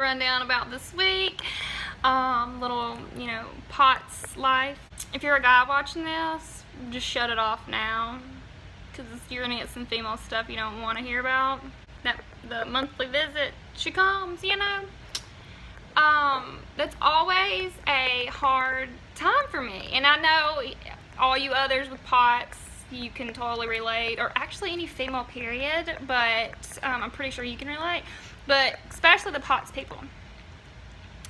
Rundown about this week. Little, P.O.T.S life. If you're a guy watching this, just shut it off now, because you're gonna get some female stuff you don't want to hear about. The monthly visit, she comes, That's always a hard time for me, and I know all you others with P.O.T.S, you can totally relate, or actually any female period, but I'm pretty sure you can relate, but especially the P.O.T.S people.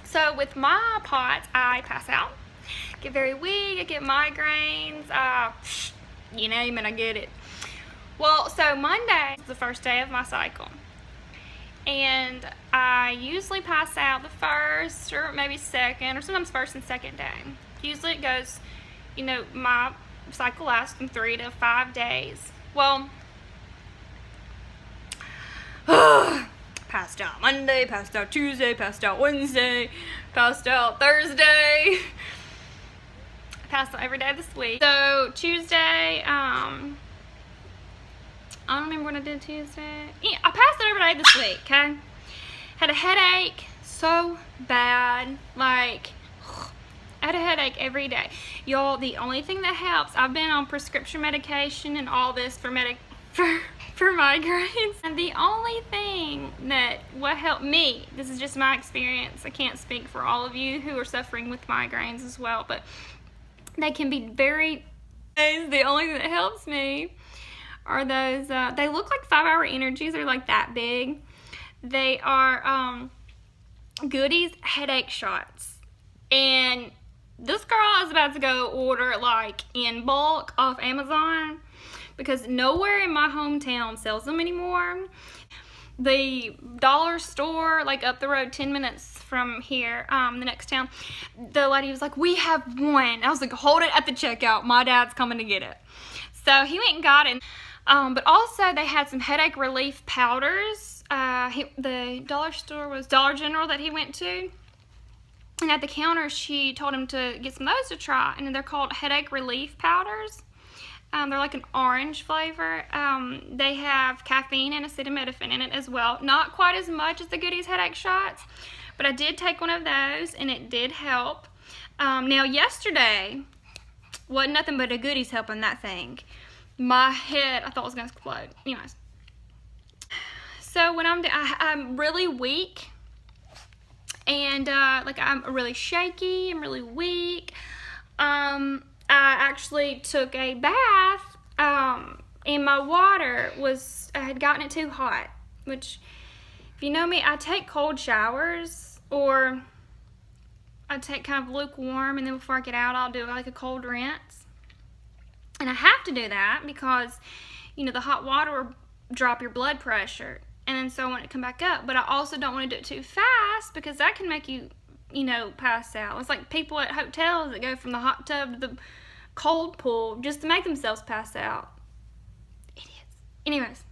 So with my P.O.T.S, I pass out, get very weak, I get migraines, I get it. Well, so Monday is the first day of my cycle, and I usually pass out the first or maybe second, or sometimes first and second day. Usually it goes, my cycle lasts from 3 to 5 days. Well, passed out Monday, passed out Tuesday, passed out Wednesday, passed out Thursday. Passed out every day this week. So Tuesday, I don't remember what I did Tuesday. Yeah, I passed out every day this week, okay? Had a headache so bad. I had a headache every day. Y'all, the only thing that helps, I've been on prescription medication and all this for migraines. And the only thing that what helped me, this is just my experience, I can't speak for all of you who are suffering with migraines as well, but they can be the only thing that helps me are those, they look like 5-hour energies. They're like that big. They are Goodies headache shots. And this girl is about to go order in bulk off Amazon, because nowhere in my hometown sells them anymore. The dollar store up the road 10 minutes from here, the next town, the lady was like, we have one. I was like, hold it at the checkout, my dad's coming to get it. So he went and got it. But also they had some headache relief powders. The dollar store was Dollar General that he went to, and at the counter she told him to get some of those to try, and they're called headache relief powders. They're like an orange flavor. They have caffeine and acetaminophen in it as well. Not quite as much as the Goodies headache shots, but I did take one of those and it did help. Now yesterday wasn't nothing but a Goodies helping that thing. My head, I thought was gonna explode. Anyways, so when I'm really weak, and I'm really shaky, I'm really weak. I actually took a bath, and my water I had gotten it too hot, which, if you know me, I take cold showers, or I take kind of lukewarm, and then before I get out, I'll do a cold rinse. And I have to do that because, the hot water will drop your blood pressure, and then so I want it to come back up. But I also don't want to do it too fast, because that can make you, pass out. It's like people at hotels that go from the hot tub to the cold pool just to make themselves pass out. Idiots. Anyways,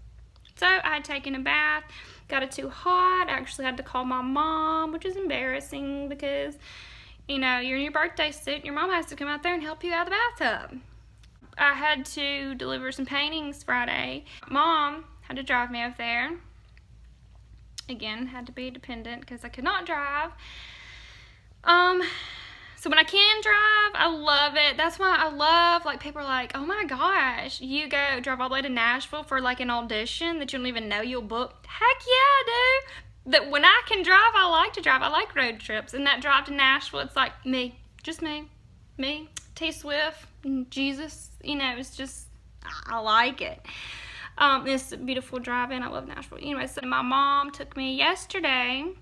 so I had taken a bath, got it too hot. I actually had to call my mom, which is embarrassing because, you're in your birthday suit, your mom has to come out there and help you out of the bathtub. I had to deliver some paintings Friday. Mom had to drive me up there. Again, had to be dependent because I could not drive. So when I can drive, I love it. That's why I love, people are like, oh my gosh, you drive all the way to Nashville for an audition that you don't even know you'll book. Heck yeah, I do. That when I can drive, I like to drive. I like road trips. And that drive to Nashville, it's like me, just me, T Swift, Jesus, it's just, I like it. It's a beautiful drive-in. I love Nashville. Anyway, so my mom took me yesterday.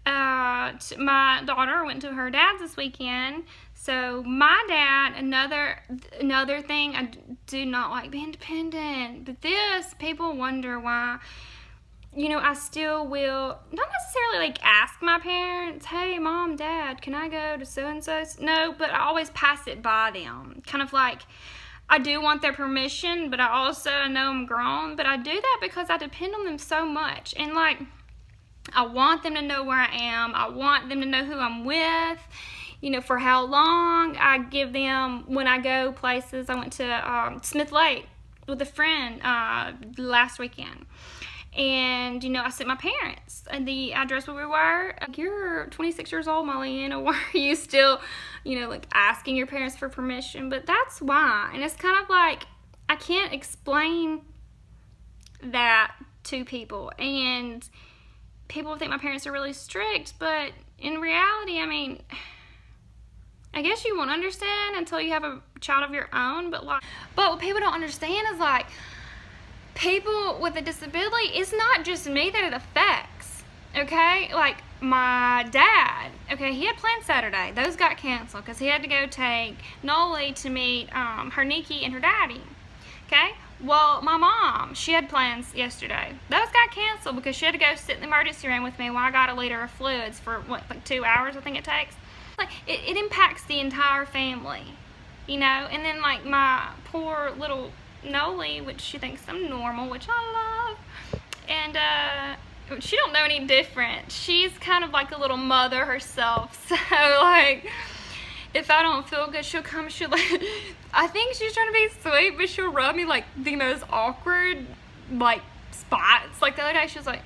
My daughter went to her dad's this weekend. So my dad, another thing, I do not like being dependent. But people wonder why, I still will, not necessarily ask my parents, hey, mom, dad, can I go to so-and-so? No, but I always pass it by them. Kind of I do want their permission, but I also know I'm grown. But I do that because I depend on them so much. And I want them to know where I am. I want them to know who I'm with, for how long. I give them, when I go places, I went to Smith Lake with a friend last weekend. And, you know, I sent my parents the address where we were. You're 26 years old, Molly, why are you still, you know, like asking your parents for permission? But that's why. And it's kind of like, I can't explain that to people. And people think my parents are really strict, but in reality, I mean, I guess you won't understand until you have a child of your own. But what people don't understand is, like, people with a disability, it's not just me that it affects, okay? Like, my dad, okay, he had plans Saturday. Those got canceled because he had to go take Noli to meet her Nikki and her daddy, okay? Well, my mom, she had plans yesterday. Those got canceled because she had to go sit in the emergency room with me while I got a liter of fluids for, what, like 2 hours, I think it takes? Like, it impacts the entire family, you know? And then, like, my poor little Noli, which she thinks I'm normal, which I love, and she don't know any different. She's kind of like a little mother herself, so, like, if I don't feel good, she'll come, she'll, like, I think she's trying to be sweet, but she'll rub me, like, the most awkward, like, spots. Like, the other day, she was like,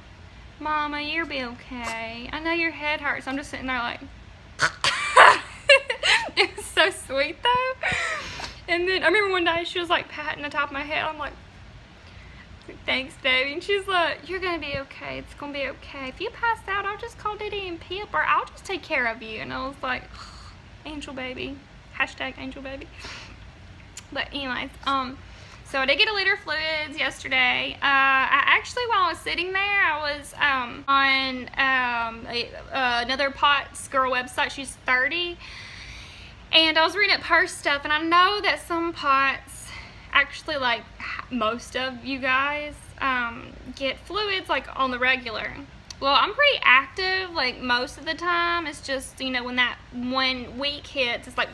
Mama, you'll be okay. I know your head hurts. I'm just sitting there, like, it was so sweet, though. And then I remember one day she was like patting the top of my head. I'm like, thanks, baby. And she's like, you're gonna be okay. It's gonna be okay. If you pass out, I'll just call Diddy and Pip, or I'll just take care of you. And I was like, angel baby. Hashtag angel baby. But anyways, so I did get a liter of fluids yesterday. I actually, while I was sitting there, I was on another P.O.T.S girl website. She's 30. And I was reading up her stuff, and I know that some P.O.T.S, actually, like most of you guys, get fluids, like, on the regular. Well, I'm pretty active, like, most of the time. It's just, you know, when that 1 week hits, it's like,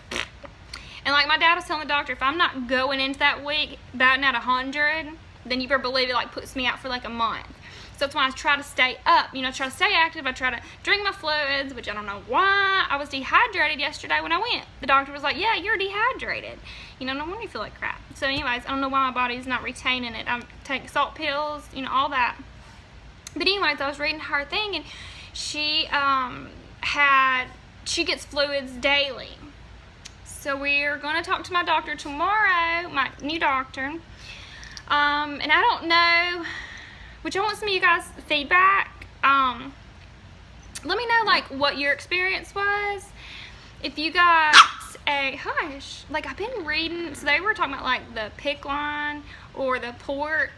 and like my dad was telling the doctor, if I'm not going into that week batting at 100, then you better believe it, like, puts me out for like a month. So that's why I try to stay up, you know, try to stay active. I try to drink my fluids, which I don't know why. I was dehydrated yesterday when I went. The doctor was like, yeah, you're dehydrated. You know, no wonder you feel like crap. So anyways, I don't know why my body's not retaining it. I take salt pills, you know, all that. But anyways, I was reading her thing, and she she gets fluids daily. So we're going to talk to my doctor tomorrow, my new doctor. And I don't know, which I want some of you guys' feedback. Let me know, like, what your experience was. If you got like, I've been reading, so they were talking about, like, the PICC line or the port.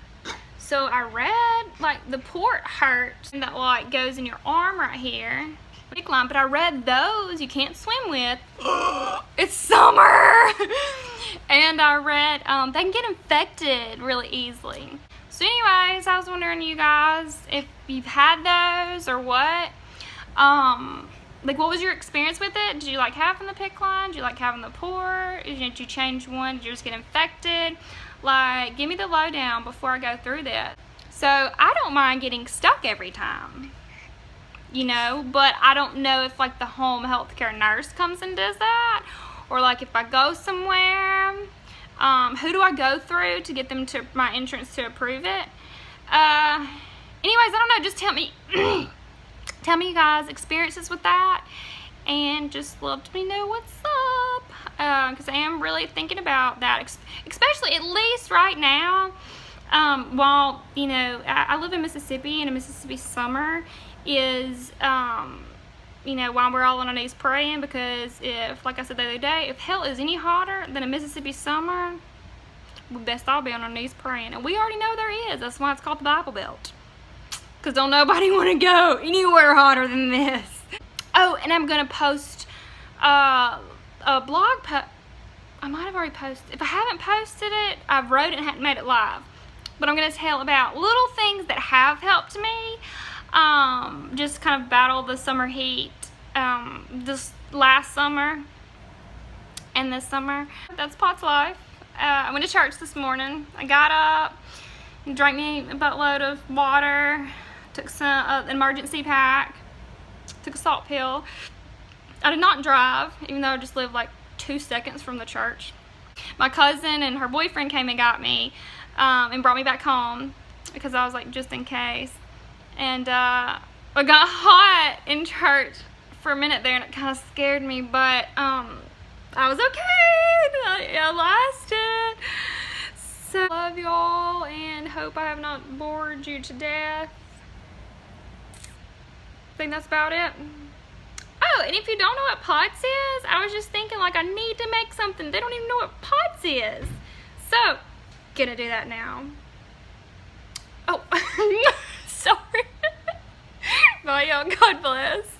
So I read, like, the port hurts, and that, like, goes in your arm right here. PICC line, but I read those you can't swim with. It's summer. And I read, they can get infected really easily. So anyways, I was wondering, you guys, if you've had those or what. Like, what was your experience with it? Did you like having the PICC line? Did you like having the port? Did you change one? Did you just get infected? Like, give me the lowdown before I go through that. So I don't mind getting stuck every time, you know, but I don't know if, like, the home health care nurse comes and does that, or, like, if I go somewhere, who do I go through to get them to my insurance to approve it? Anyways, I don't know, just tell me tell me you guys experiences with that, and just love to know what's up, because I am really thinking about that, especially at least right now, while, you know, I live in Mississippi, and a Mississippi summer is, you know, while we're all on our knees praying, because if, like I said the other day, if hell is any hotter than a Mississippi summer, we best all be on our knees praying. And we already know there is. That's why it's called the Bible Belt. Because don't nobody want to go anywhere hotter than this. Oh, and I'm going to post a blog post. I might have already posted. If I haven't posted it, I've wrote it and hadn't made it live. But I'm going to tell about little things that have helped me. Just kind of battle the summer heat, this last summer and this summer. That's P.O.T.S life. I went to church this morning. I got up and drank me a buttload of water, took some an emergency pack, took a salt pill. I did not drive, even though I just lived like 2 seconds from the church. My cousin and her boyfriend came and got me, and brought me back home. because I was like, just in case. And I got hot in church for a minute there, and it kind of scared me, but I was okay. I lasted. So love y'all, and hope I have not bored you to death. I think that's about it. Oh, and if you don't know what P.O.T.S is, I was just thinking, like, I need to make something. They don't even know what P.O.T.S is. So, gonna do that now. Oh, sorry. Bye, y'all. God bless.